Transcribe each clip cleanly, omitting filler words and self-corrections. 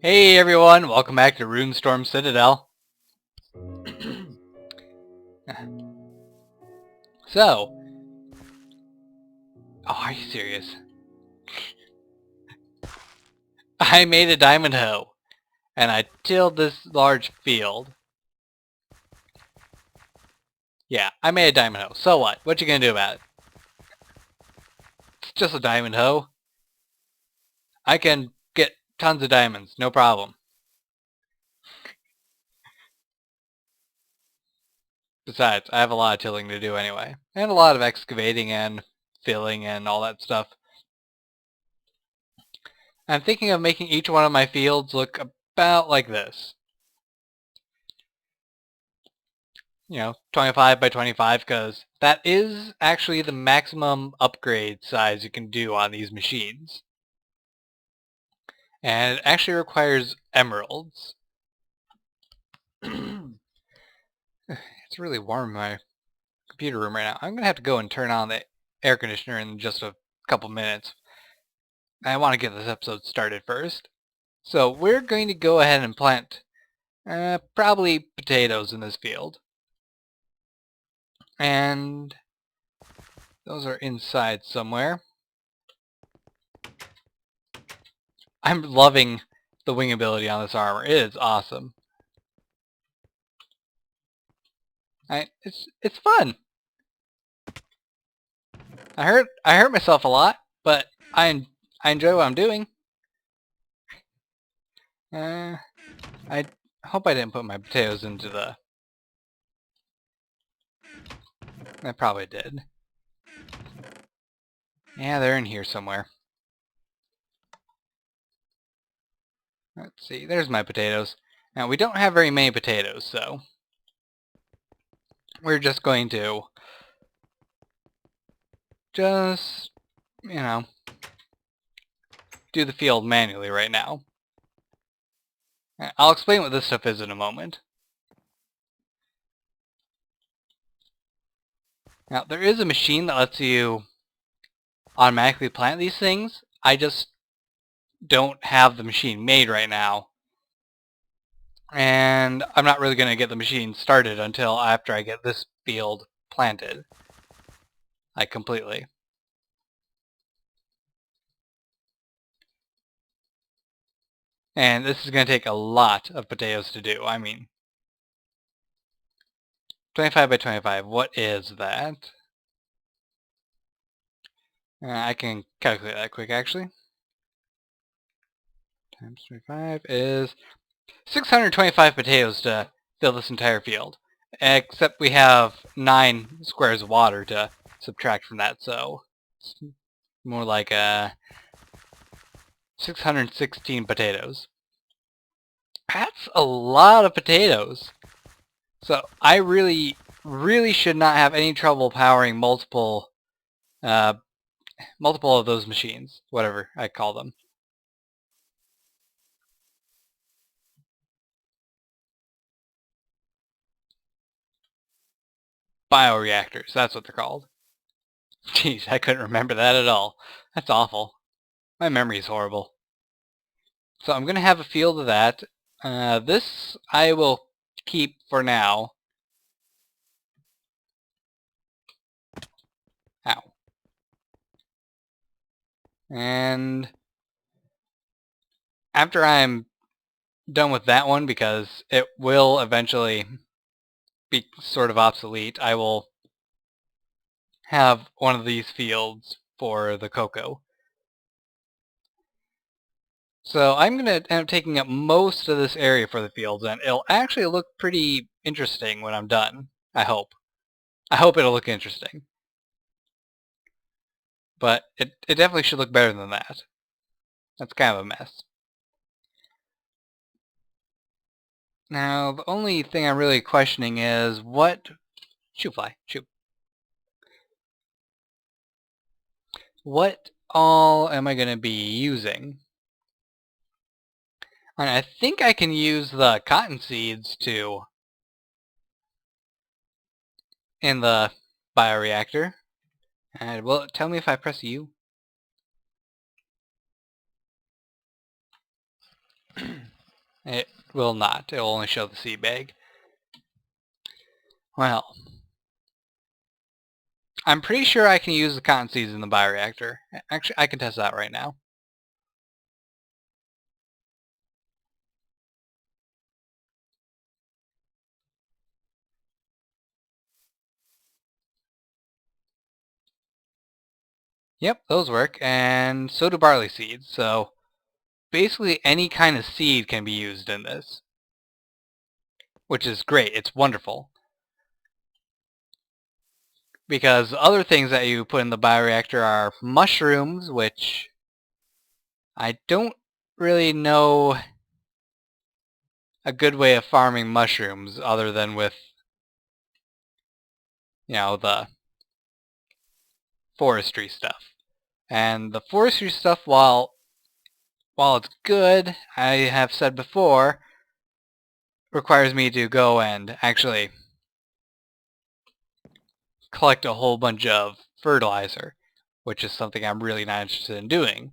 Hey everyone, welcome back to Runestorm Citadel. So, are you serious? I made a diamond hoe, and I tilled this large field. Yeah, I made a diamond hoe. So what? What you gonna do about it? It's just a diamond hoe. I can get tons of diamonds, no problem. Besides, I have a lot of tilling to do anyway, and a lot of excavating and filling and all that stuff. I'm thinking of making each one of my fields look about like this. 25 by 25, because that is actually the maximum upgrade size you can do on these machines. And it actually requires emeralds. It's really warm in my computer room right now. I'm going to have to go and turn on the air conditioner in just a couple minutes. I want to get this episode started first. So we're going to go ahead and plant probably potatoes in this field. And those are inside somewhere. I'm loving the wing ability on this armor. It is awesome. It's fun. I hurt myself a lot, but I enjoy what I'm doing. I hope I didn't put my potatoes into the... I probably did. Yeah, they're in here somewhere. Let's see, there's my potatoes. Now, we don't have very many potatoes, so we're just going to just, do the field manually right now. I'll explain what this stuff is in a moment. Now, there is a machine that lets you automatically plant these things. I just don't have the machine made right now. And I'm not really going to get the machine started until after I get this field planted. Like, completely. And this is going to take a lot of potatoes to do. I mean, 25 by 25, what is that? I can calculate that quick, actually. Times 25 is 625 potatoes to fill this entire field. Except we have 9 squares of water to subtract from that, so it's more like 616 potatoes. That's a lot of potatoes. So I really should not have any trouble powering multiple of those machines, whatever I call them. Bioreactors, that's what they're called. Jeez, I couldn't remember that at all. That's awful. My memory's horrible. So I'm going to have a field of that. This I will keep for now. Ow. And after I'm done with that one, because it will eventually be sort of obsolete, I will have one of these fields for the cocoa. So I'm going to end up taking up most of this area for the fields, and it'll actually look pretty interesting when I'm done. I hope. I hope it'll look interesting. But it definitely should look better than that. That's kind of a mess. Now, the only thing I'm really questioning is what... Shoot, fly. Shoot. What all am I going to be using? And I think I can use the cotton seeds in the bioreactor. And will it tell me if I press U? It will not. It will only show the seed bag. Well, I'm pretty sure I can use the cotton seeds in the bioreactor. Actually, I can test that right now. Yep, those work, and so do barley seeds, so basically any kind of seed can be used in this, which is great. It's wonderful. Because other things that you put in the bioreactor are mushrooms, which I don't really know a good way of farming mushrooms other than with, the forestry stuff. And the forestry stuff, while it's good, I have said before, requires me to go and actually collect a whole bunch of fertilizer, which is something I'm really not interested in doing.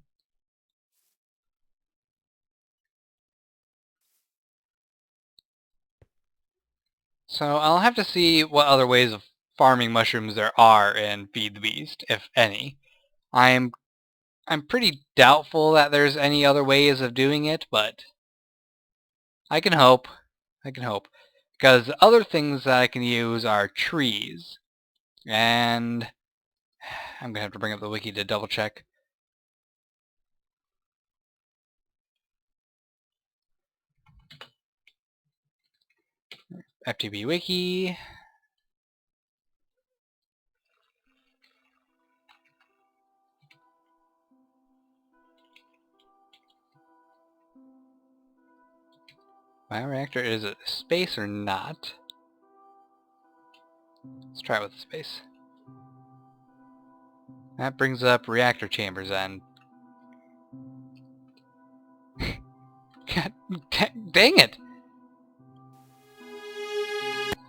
So I'll have to see what other ways of farming mushrooms there are in Feed the Beast, if any. I'm pretty doubtful that there's any other ways of doing it, but I can hope. I can hope. Because other things that I can use are trees. And I'm going to have to bring up the wiki to double check. FTB wiki. Bioreactor, is it space or not? Let's try it with space. That brings up reactor chambers and... God dang it!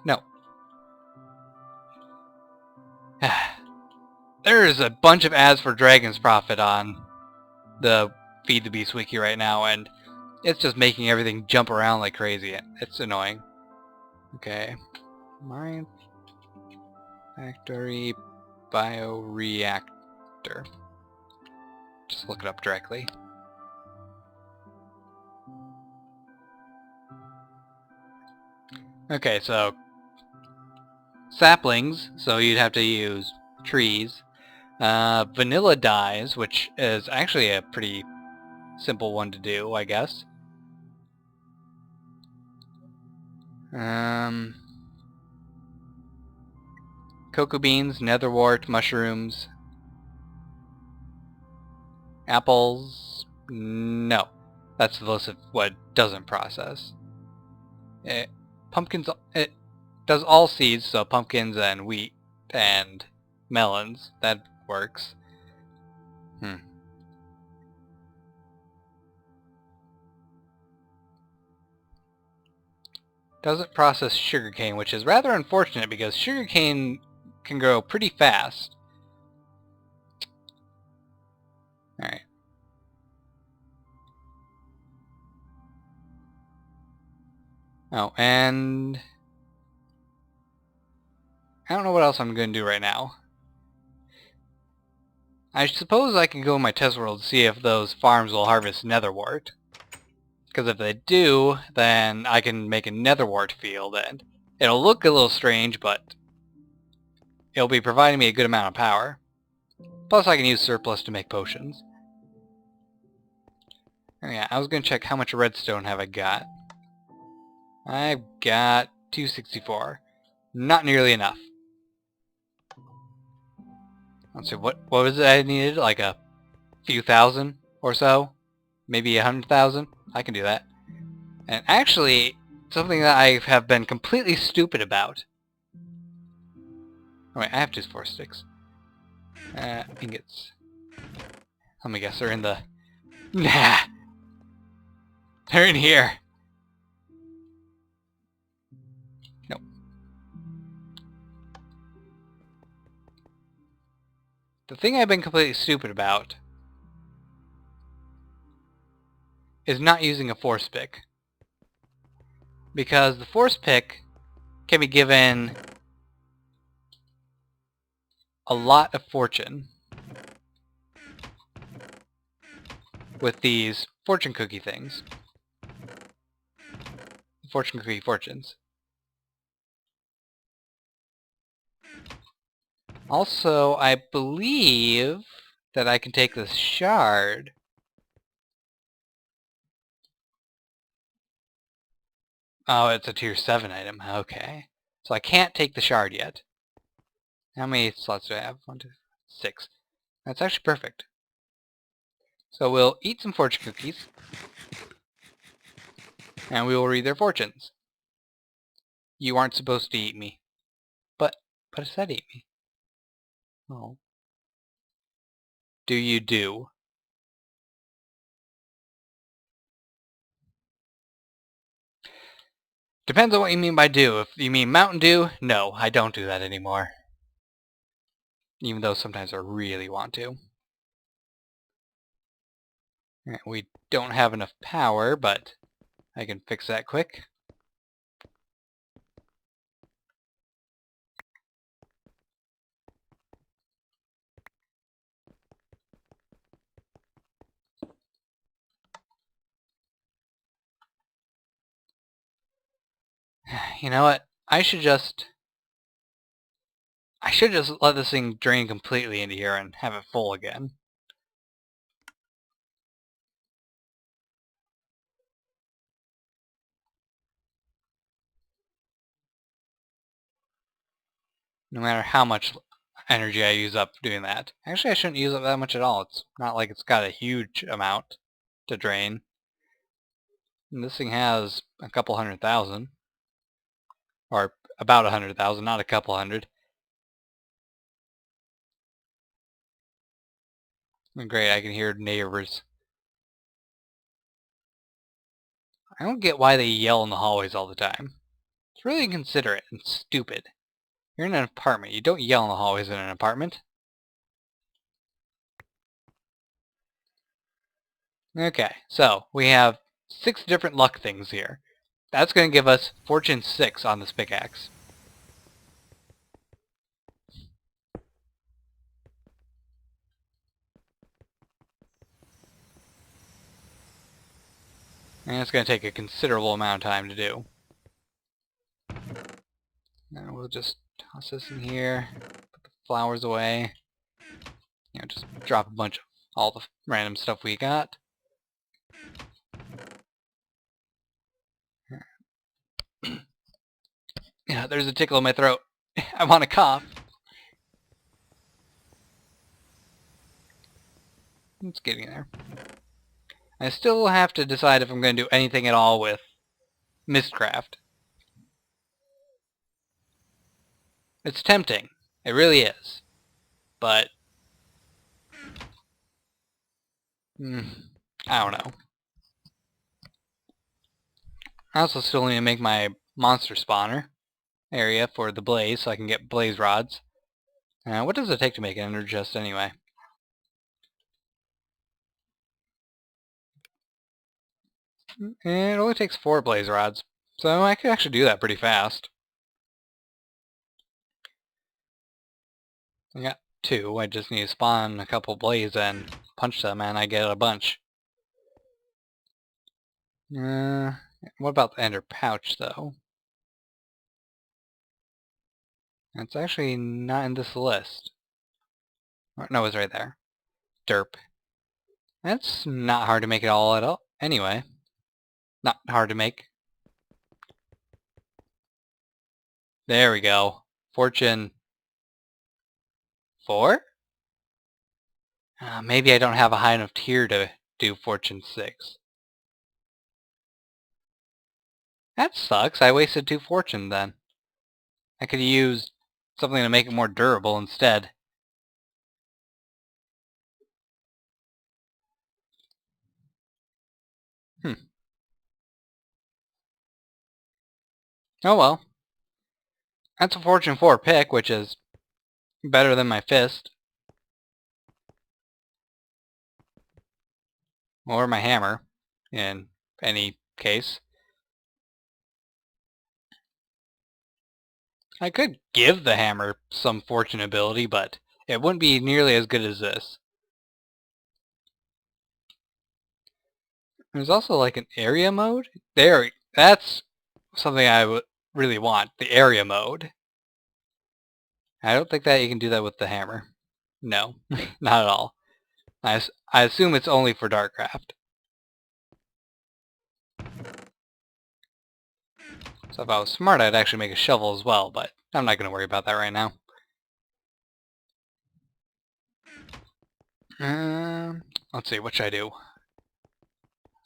No. There's a bunch of ads for Dragon's Profit on the Feed the Beast wiki right now, and it's just making everything jump around like crazy. It's annoying. Okay. Mine Factory Bioreactor. Just look it up directly. Okay, so saplings, so you'd have to use trees. Vanilla dyes, which is actually a pretty simple one to do, I guess. Cocoa beans, netherwort, mushrooms, apples. No, that's the list of what it doesn't process. Pumpkins. It does all seeds, so pumpkins and wheat and melons. That works. Doesn't process sugarcane, which is rather unfortunate because sugarcane can grow pretty fast. Alright. Oh, and I don't know what else I'm going to do right now. I suppose I can go in my test world to see if those farms will harvest netherwort. Because if they do, then I can make a netherwort field, and it'll look a little strange, but it'll be providing me a good amount of power. Plus I can use surplus to make potions. Oh yeah, I was going to check how much redstone have I got. I've got 264. Not nearly enough. Let's see, what was it I needed? Like a few thousand or so? Maybe 100,000? I can do that. And actually, something that I have been completely stupid about. Oh wait, I have 2 force sticks. Ingots. Let me guess, they're in the... Nah! They're in here! Nope. The thing I've been completely stupid about is not using a force pick. because the force pick can be given a lot of fortune with these fortune cookie things. Fortune cookie fortunes. Also, I believe that I can take this shard. Oh, it's a tier 7 item. Okay. So I can't take the shard yet. How many slots do I have? 1, 2, 6. That's actually perfect. So we'll eat some fortune cookies. And we will read their fortunes. You aren't supposed to eat me. But it said eat me. Oh. Do you do? Depends on what you mean by do. If you mean Mountain Dew, no, I don't do that anymore. Even though sometimes I really want to. Alright, we don't have enough power, but I can fix that quick. You know what? I should just let this thing drain completely into here and have it full again. No matter how much energy I use up doing that. Actually, I shouldn't use up that much at all. It's not like it's got a huge amount to drain. And this thing has a couple 100,000. Or about 100,000, not a couple hundred. Great, I can hear neighbors. I don't get why they yell in the hallways all the time. It's really inconsiderate and stupid. You're in an apartment. You don't yell in the hallways in an apartment. Okay, so we have 6 different luck things here. That's going to give us Fortune 6 on this pickaxe. And it's going to take a considerable amount of time to do. Now we'll just toss this in here, put the flowers away. You know, just drop a bunch of all the random stuff we got. Yeah, there's a tickle in my throat. I want to cough. It's getting there. I still have to decide if I'm going to do anything at all with Mistcraft. It's tempting. It really is. But I don't know. I also still need to make my monster spawner area for the blaze so I can get blaze rods. What does it take to make an ender chest anyway? It only takes 4 blaze rods, so I could actually do that pretty fast. I got 2, I just need to spawn a couple blaze and punch them and I get a bunch. What about the ender pouch though? It's actually not in this list. No, it's right there. Derp. That's not hard to make it all at all. Anyway. Not hard to make. There we go. Fortune 4? Maybe I don't have a high enough tier to do Fortune 6. That sucks. I wasted 2 fortune then. I could use something to make it more durable instead. Oh well. That's a Fortune 4 pick, which is better than my fist. Or my hammer, in any case. I could give the hammer some fortune ability, but it wouldn't be nearly as good as this. There's also like an area mode. That's something I would really want, the area mode. I don't think that you can do that with the hammer. No, not at all. I assume it's only for Darkcraft. So if I was smart, I'd actually make a shovel as well, but I'm not going to worry about that right now. Let's see, what should I do?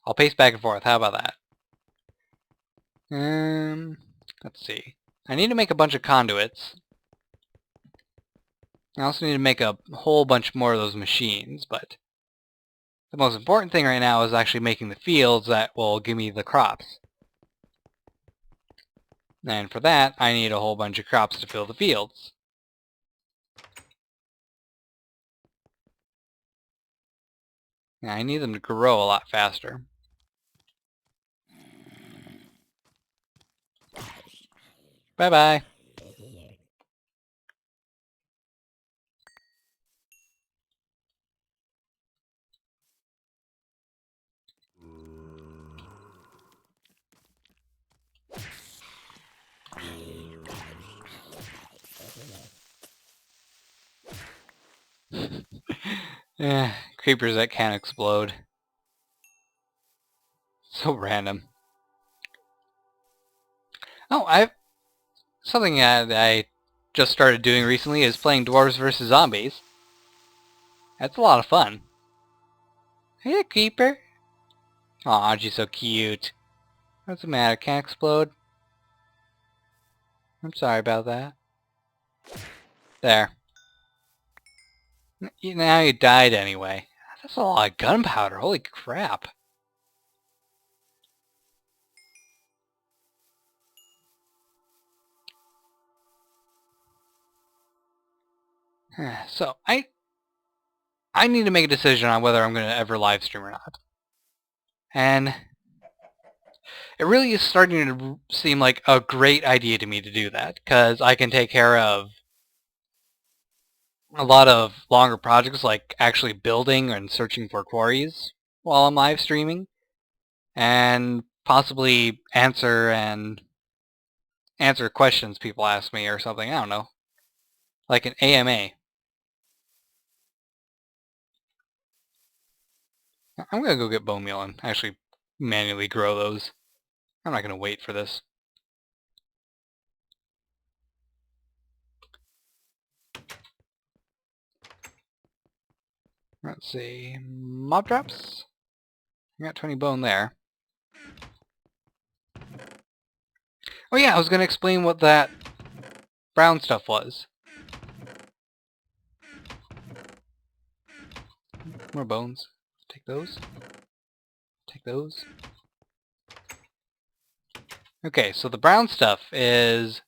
I'll pace back and forth. How about that? Let's see. I need to make a bunch of conduits. I also need to make a whole bunch more of those machines, but the most important thing right now is actually making the fields that will give me the crops. And for that, I need a whole bunch of crops to fill the fields. Yeah, I need them to grow a lot faster. Bye-bye. Creepers that can't explode. So random. Oh, something that I just started doing recently is playing Dwarves vs. Zombies. That's a lot of fun. Hey, Creeper. Aw, she's so cute. What's the matter? Can't explode? I'm sorry about that. There. Now you died anyway. That's a lot of gunpowder. Holy crap. So, I need to make a decision on whether I'm going to ever live stream or not. And it really is starting to seem like a great idea to me to do that, because I can take care of a lot of longer projects like actually building and searching for quarries while I'm live streaming, and possibly answer questions people ask me or something. I don't know. Like an AMA. I'm going to go get bone meal and actually manually grow those. I'm not going to wait for this. Let's see. Mob drops? I got 20 bone there. Oh yeah, I was going to explain what that brown stuff was. More bones. Take those. Take those. Okay, so the brown stuff is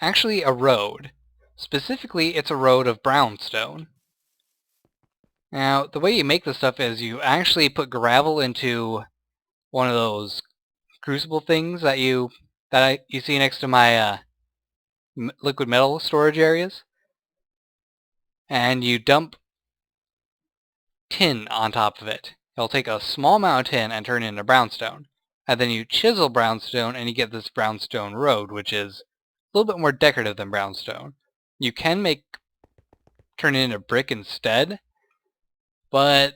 actually a road. Specifically, it's a road of brownstone. Now, the way you make this stuff is you actually put gravel into one of those crucible things that you see next to my liquid metal storage areas, and you dump tin on top of it. It'll take a small amount of tin and turn it into brownstone. And then you chisel brownstone and you get this brownstone road, which is a little bit more decorative than brownstone. You can turn it into brick instead, but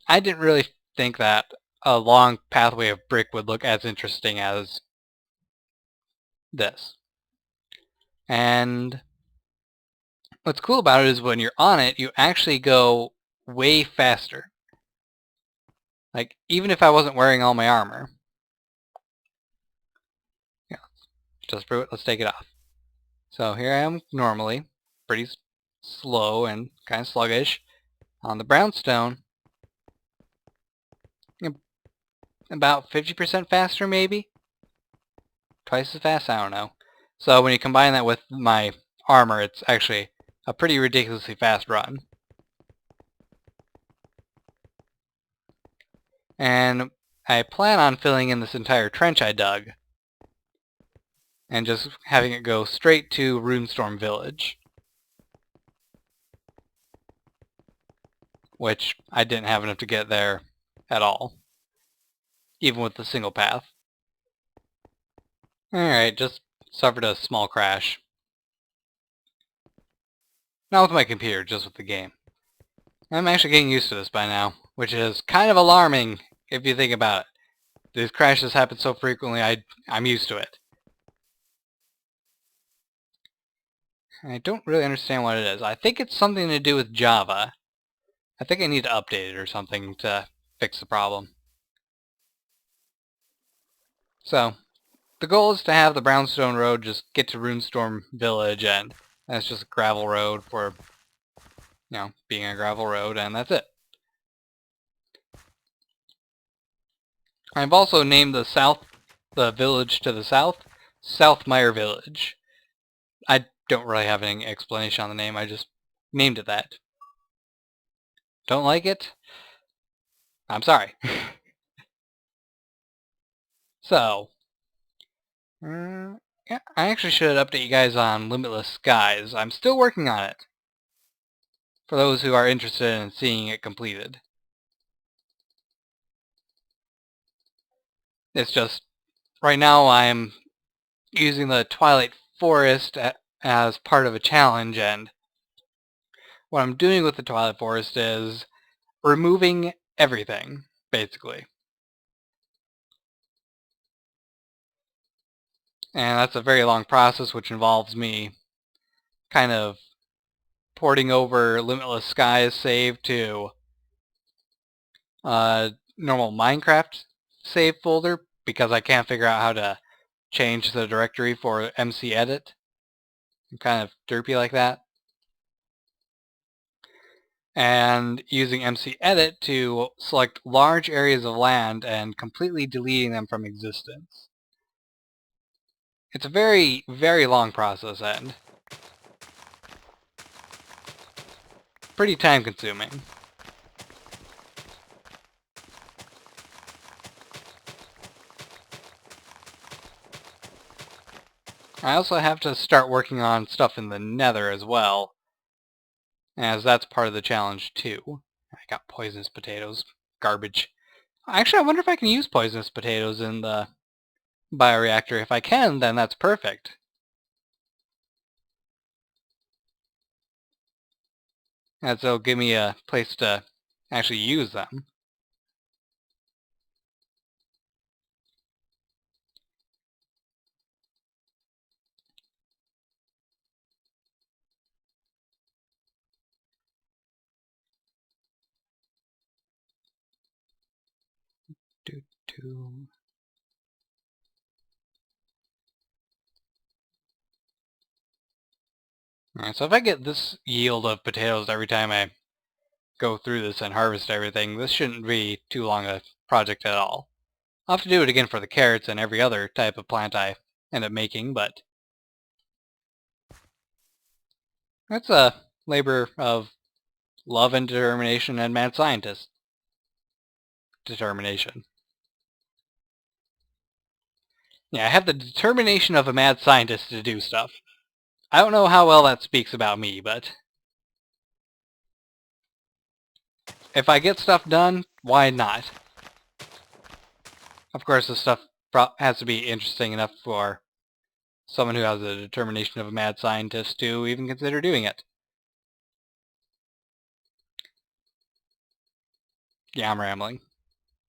I didn't really think that a long pathway of brick would look as interesting as this. And what's cool about it is when you're on it, you actually go way faster. Like, even if I wasn't wearing all my armor. Yeah, just for it, let's take it off. So here I am normally, pretty slow and kind of sluggish. On the brownstone, about 50% faster maybe? Twice as fast? I don't know. So when you combine that with my armor, it's actually a pretty ridiculously fast run. And I plan on filling in this entire trench I dug. and just having it go straight to Runestorm Village, which I didn't have enough to get there at all, even with the single path. Alright, just suffered a small crash. Not with my computer, just with the game. I'm actually getting used to this by now, which is kind of alarming if you think about it. These crashes happen so frequently, I'm used to it. I don't really understand what it is. I think it's something to do with Java. I think I need to update it or something to fix the problem. So, the goal is to have the Brownstone Road just get to Runestorm Village, and that's just a gravel road for, being a gravel road, and that's it. I've also named the village to the south, Southmire Village. I don't really have any explanation on the name, I just named it that. Don't like it? I'm sorry. So, yeah, I actually should update you guys on Limitless Skies. I'm still working on it, for those who are interested in seeing it completed. It's just, right now I'm using the Twilight Forest as part of a challenge, and what I'm doing with the Twilight Forest is removing everything, basically. And that's a very long process, which involves me kind of porting over Limitless Skies save to normal Minecraft save folder, because I can't figure out how to change the directory for MC Edit. I'm kind of derpy like that. And using MC Edit to select large areas of land and completely deleting them from existence. It's a very, very long process and pretty time consuming. I also have to start working on stuff in the Nether as well, as that's part of the challenge too. I got poisonous potatoes. Garbage. Actually, I wonder if I can use poisonous potatoes in the bioreactor. If I can, then that's perfect. As it'll give me a place to actually use them. Alright, so if I get this yield of potatoes every time I go through this and harvest everything, this shouldn't be too long a project at all. I'll have to do it again for the carrots and every other type of plant I end up making, but that's a labor of love and determination and mad scientist determination. Yeah, I have the determination of a mad scientist to do stuff. I don't know how well that speaks about me, but if I get stuff done, why not? Of course, this stuff has to be interesting enough for someone who has the determination of a mad scientist to even consider doing it. Yeah, I'm rambling.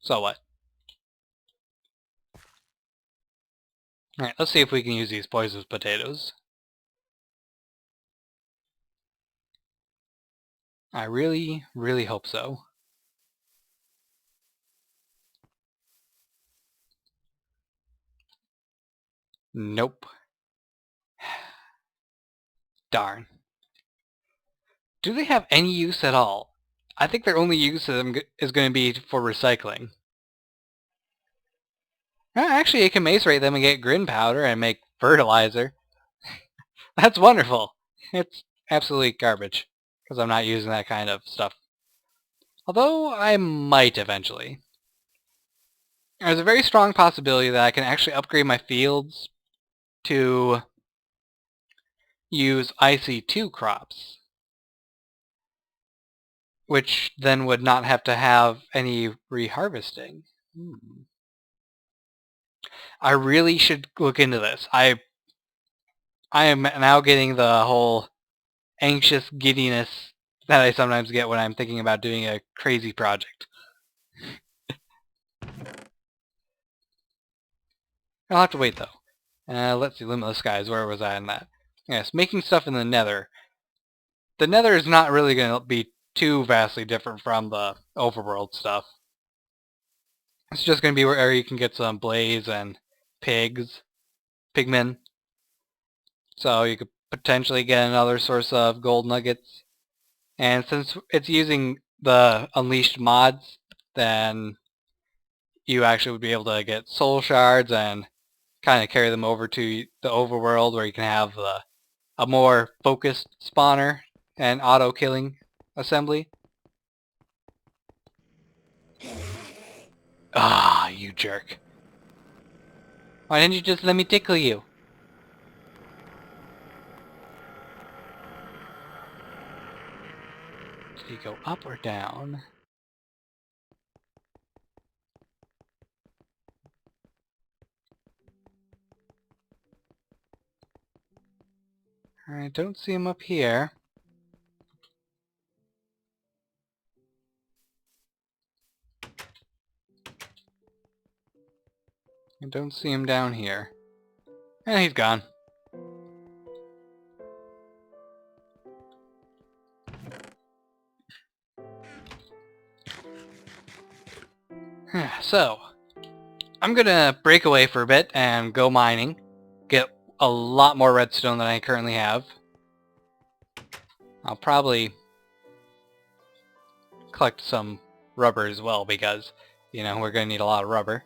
So what? Alright, let's see if we can use these poisonous potatoes. I really, really hope so. Nope. Darn. Do they have any use at all? I think their only use of them is going to be for recycling. Actually, you can macerate them and get grin powder and make fertilizer. That's wonderful. It's absolutely garbage, because I'm not using that kind of stuff. Although, I might eventually. There's a very strong possibility that I can actually upgrade my fields to use IC2 crops, which then would not have to have any reharvesting. I really should look into this. I am now getting the whole anxious giddiness that I sometimes get when I'm thinking about doing a crazy project. I'll have to wait though. Let's see, Limitless Skies, where was I in that? Yes, making stuff in the Nether. The Nether is not really going to be too vastly different from the overworld stuff. It's just going to be where you can get some blaze and pigmen. So you could potentially get another source of gold nuggets. And since it's using the Unleashed mods, then you actually would be able to get soul shards and kind of carry them over to the overworld where you can have a more focused spawner and auto-killing assembly. Ah, you jerk. Why didn't you just let me tickle you? Did he go up or down? I don't see him up here. I don't see him down here. And he's gone. So, I'm gonna break away for a bit and go mining. Get a lot more redstone than I currently have. I'll probably collect some rubber as well because, you know, we're gonna need a lot of rubber.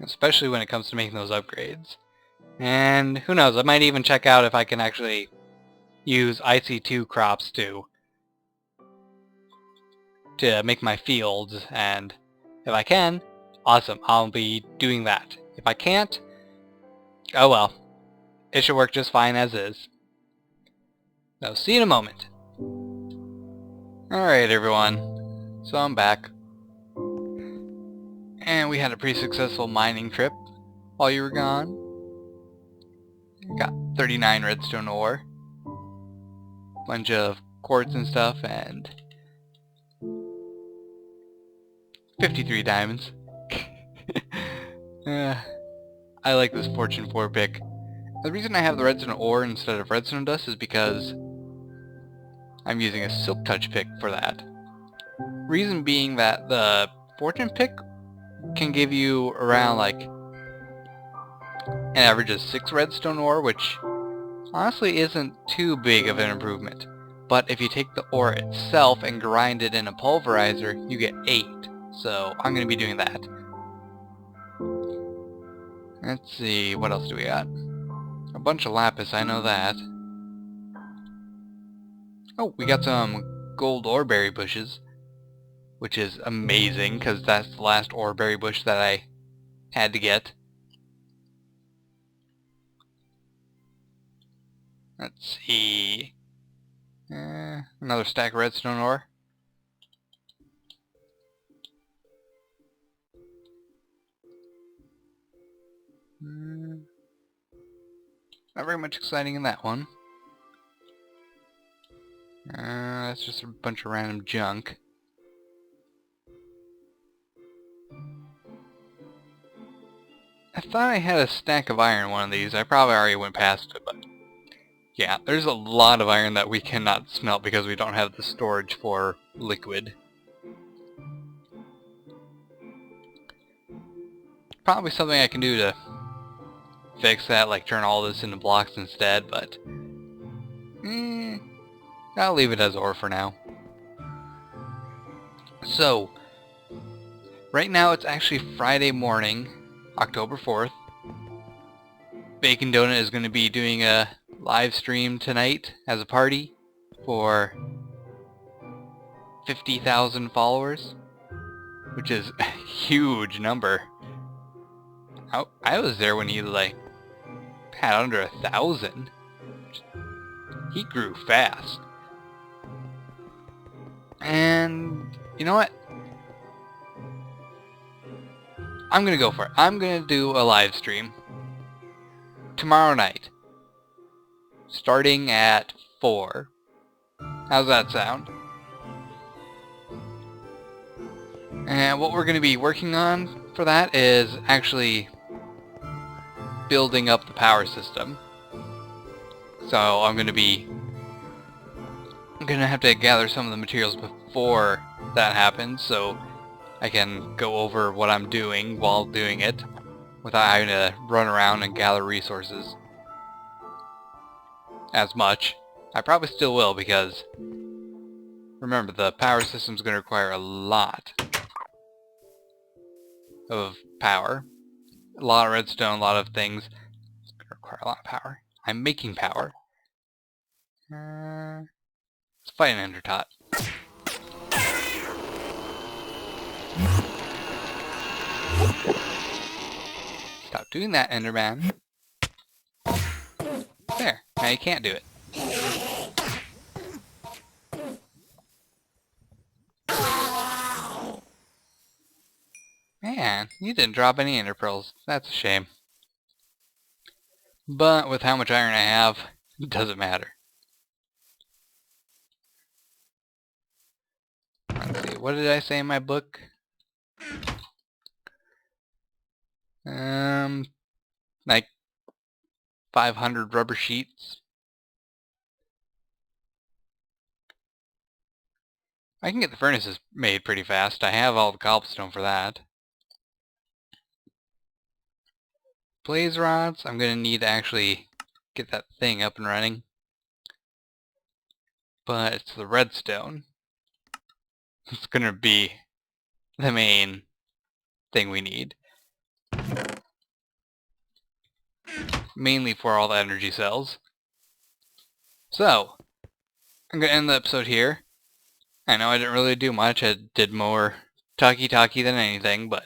Especially when it comes to making those upgrades. And who knows, I might even check out if I can actually use IC2 crops to make my fields, and if I can, awesome, I'll be doing that. If I can't, oh well, it should work just fine as is. So see you in a moment. Alright everyone, so I'm back. And we had a pretty successful mining trip while you were gone. Got 39 redstone ore, bunch of quartz and stuff, and 53 diamonds. I like this Fortune 4 pick. The reason I have the redstone ore instead of redstone dust is because I'm using a silk touch pick for that. Reason being that the Fortune pick can give you around like an average of 6 redstone ore, which honestly isn't too big of an improvement. But if you take the ore itself and grind it in a pulverizer, you get 8. So I'm going to be doing that. Let's see, what else do we got? A bunch of lapis, I know that. Oh, we got some gold oreberry bushes, which is amazing, because that's the last oreberry bush that I had to get. Let's see. Another stack of redstone ore. Not very much exciting in that one. That's just a bunch of random junk. I thought I had a stack of iron in one of these. I probably already went past it, but yeah, there's a lot of iron that we cannot smelt because we don't have the storage for liquid. Probably something I can do to fix that, like turn all this into blocks instead, but I'll leave it as ore for now. So, right now it's actually Friday morning, October 4th. Bacon Donut is going to be doing a live stream tonight as a party for 50,000 followers, which is a huge number. I was there when he like had under 1,000. He grew fast. And you know what? I'm gonna go for it. I'm gonna do a live stream tomorrow night, starting at 4. How's that sound? And what we're gonna be working on for that is actually building up the power system. So I'm gonna have to gather some of the materials before that happens, so I can go over what I'm doing while doing it without having to run around and gather resources as much. I probably still will, because remember, the power system's going to require a lot of power. A lot of redstone, a lot of things. It's going to require a lot of power. I'm making power. Let's fight an Ender Tot. Stop doing that, Enderman. There. Now you can't do it. Man, you didn't drop any Ender Pearls. That's a shame. But with how much iron I have, it doesn't matter. Let's see, what did I say in my book? Like 500 rubber sheets. I can get the furnaces made pretty fast. I have all the cobblestone for that. Blaze rods, I'm going to need to actually get that thing up and running. But it's the redstone. It's going to be the main thing we need. Mainly for all the energy cells. So, I'm going to end the episode here. I know I didn't really do much. I did more talky-talky than anything, but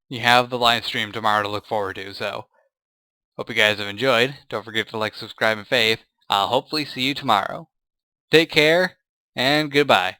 you have the live stream tomorrow to look forward to, so hope you guys have enjoyed. Don't forget to like, subscribe, and fave. I'll hopefully see you tomorrow. Take care, and goodbye.